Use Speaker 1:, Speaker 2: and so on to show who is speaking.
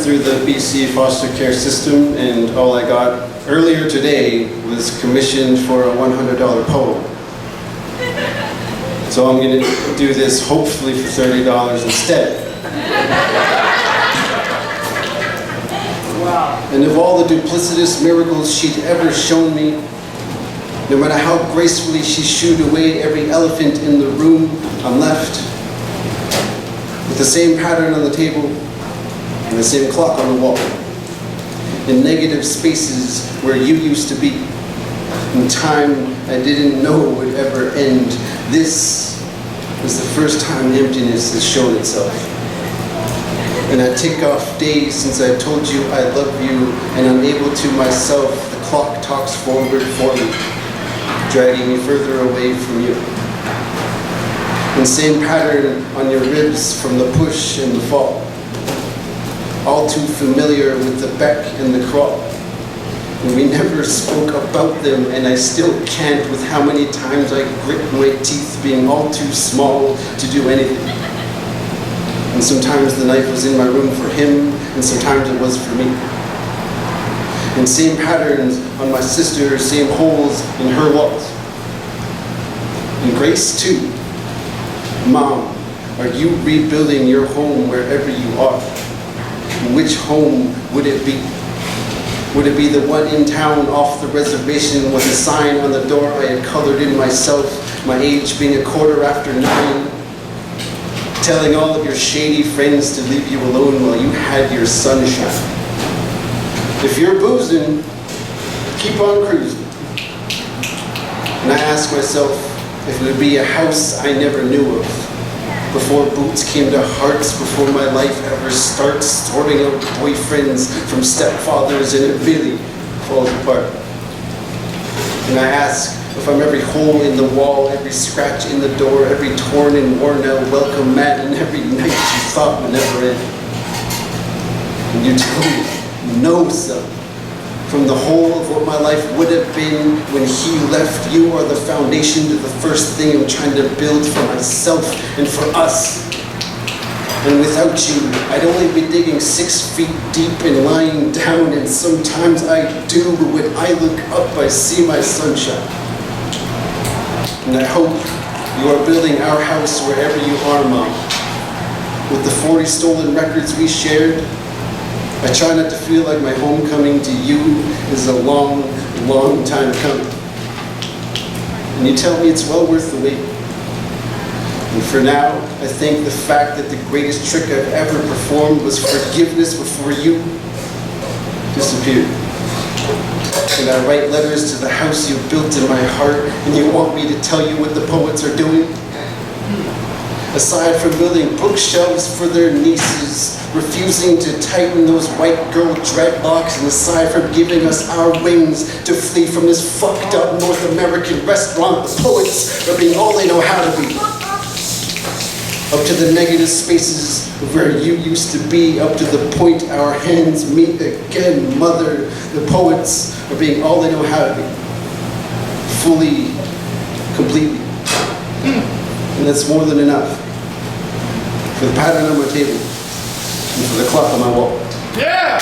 Speaker 1: through the BC foster care system, and all I got earlier today was commissioned for a $100 poem. So I'm going to do this hopefully for $30 instead.
Speaker 2: Wow.
Speaker 1: And of all the duplicitous miracles she'd ever shown me, no matter how gracefully she shooed away every elephant in the room, I'm left with the same pattern on the table and the same clock on the wall, in negative spaces where you used to be, in time I didn't know would ever end. This was the first time emptiness has shown itself. And I tick off days since I told you I love you, and unable to myself, the clock talks forward for me, dragging me further away from you. And same pattern on your ribs from the push and the fall. All too familiar with the beck and the crawl. And we never spoke about them, and I still can't with how many times I grit my teeth being all too small to do anything. And sometimes the knife was in my room for him, and sometimes it was for me. And same patterns on my sister, same holes in her walls. And Grace too. Mom, are you rebuilding your home wherever you are? And which home would it be? Would it be the one in town off the reservation with a sign on the door I had colored in myself, my age being 9:15, telling all of your shady friends to leave you alone while you had your sunshine? If you're boozing, keep on cruising. And I ask myself if it would be a house I never knew of, before boots came to hearts, before my life ever starts sorting out boyfriends from stepfathers, and it really falls apart. And I ask if I'm every hole in the wall, every scratch in the door, every torn and worn out welcome mat, and every night you thought would never end. And you tell me, no, son. From the whole of what my life would have been when he left, you are the foundation to the first thing I'm trying to build for myself and for us. And without you, I'd only be digging 6 feet deep and lying down, and sometimes I do, but when I look up, I see my sunshine. And I hope you are building our house wherever you are, Mom. With the 40 stolen records we shared, I try not to feel like my homecoming to you is a long, long time coming. And you tell me it's well worth the wait. And for now, I think the fact that the greatest trick I've ever performed was forgiveness before you disappeared. And I write letters to the house you built in my heart, and you want me to tell you what the poets are doing? Aside from building bookshelves for their nieces, refusing to tighten those white girl dreadlocks, and aside from giving us our wings to flee from this fucked up North American restaurant, the poets are being all they know how to be. Up to the negative spaces of where you used to be, up to the point our hands meet again, Mother. The poets are being all they know how to be. Fully, completely. And that's more than enough. For the pattern on my table, and for the clock on my wall.
Speaker 2: Yeah!